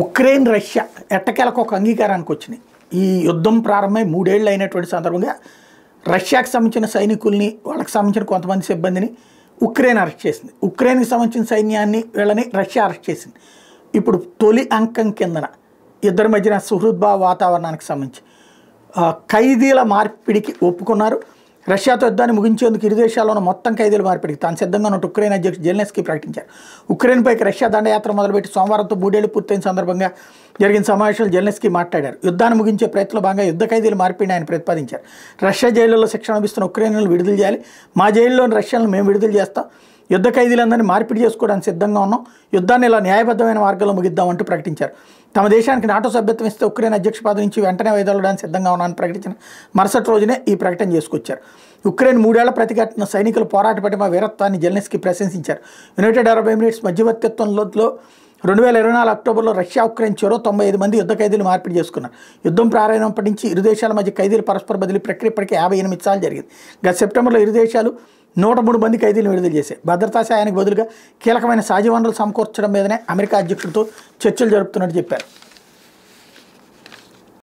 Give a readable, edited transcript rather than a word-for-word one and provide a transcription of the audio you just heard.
Ukraine Russia ఎట్టకేలకు ఒక అంగీకారానికి వచ్చినాయి. ఈ యుద్ధం ప్రారంభమై 3 ఏళ్ళు అయినటువంటి సందర్భంగా రష్యాకి సంబంధించిన సైనికుల్ని వాళ్ళకి సంబంధించిన కొంతమంది సిబ్బందిని ఉక్రెయిన్ అరెస్ట్ చేసింది. ఉక్రెయిన్కి సంబంధించిన సైన్యాన్ని వీళ్ళని రష్యా అరెస్ట్ చేసింది. ఇప్పుడు తొలి అంకం కిందన ఇద్దరి మధ్యన సుహృద్భావ వాతావరణానికి సంబంధించి ఖైదీల మార్పిడికి ఒప్పుకున్నారు. రష్యాతో యుద్ధాన్ని ముగించేందుకు ఇరు దేశాల్లోనూ మొత్తం ఖైదీల మార్పిడికి తాను సిద్ధంగా ఉన్నట్టు ఉక్రెయిన్ అధ్యక్షుడు జెలెన్స్కీ ప్రకటించారు. ఉక్రెయిన్పైకి రష్యా దండయాత్ర మొదలుపెట్టి సోమవారంతో 3 ఏళ్లు పూర్తయిన సందర్భంగా జరిగిన సమావేశంలో జెలెన్స్కీ మాట్లాడారు. యుద్ధాన్ని ముగించే ప్రయత్నంలో భాగంగా యుద్ధ ఖైదీల మార్పిడిని ఆయన ప్రతిపాదించారు. రష్యా జైళ్లలో శిక్షణ లభిస్తున్న ఉక్రెయిన్లను విడుదల చేయాలి, మా జైల్లోని రష్యాలను మేము విడుదల చేస్తాం, యుద్ధ ఖైదీలందరినీ మార్పిడి చేసుకోవడానికి సిద్ధంగా ఉన్నాం, యుద్ధాన్ని ఇలా న్యాయబద్ధమైన మార్గంలో ముగిద్దామంటూ ప్రకటించారు. తమ దేశానికి నాటో సభ్యత్వం ఇస్తే ఉక్రెయిన్ అధ్యక్ష పదవి నుంచి వెంటనే వైదొలగడానికి సిద్ధంగా ఉన్నానని ప్రకటించిన మరుసటి రోజునే ఈ ప్రకటన చేసుకొచ్చారు. ఉక్రెయిన్ 3 ఏళ్ల ప్రతిఘటన సైనికుల పోరాట పటిమ వీరత్వాన్ని జెలెన్స్కీ ప్రశంసించారు. యునైటెడ్ అరబ్ ఎమిరేట్స్ మధ్యవర్తిత్వంలో 2024 అక్టోబర్లో రష్యా ఉక్రెయిన్ చెరో 95 మంది యుద్ధ ఖైదీలు మార్పిడి చేసుకున్నారు. యుద్ధం ప్రారంభమైనప్పటి నుంచి ఇరు దేశాల మధ్య ఖైదీల పరస్పర బదిలీ ప్రక్రియ ఇప్పటికే 58 సార్లు జరిగింది. గత సెప్టెంబర్లో ఇరు దేశాలు 103 మంది ఖైదీలను విడుదల చేశాయి. భద్రతా సాయానికి బదులుగా కీలకమైన సహజ వనరులు సమకూర్చడం మీదనే అమెరికా అధ్యక్షుడితో చర్చలు జరుపుతున్నట్టు చెప్పారు.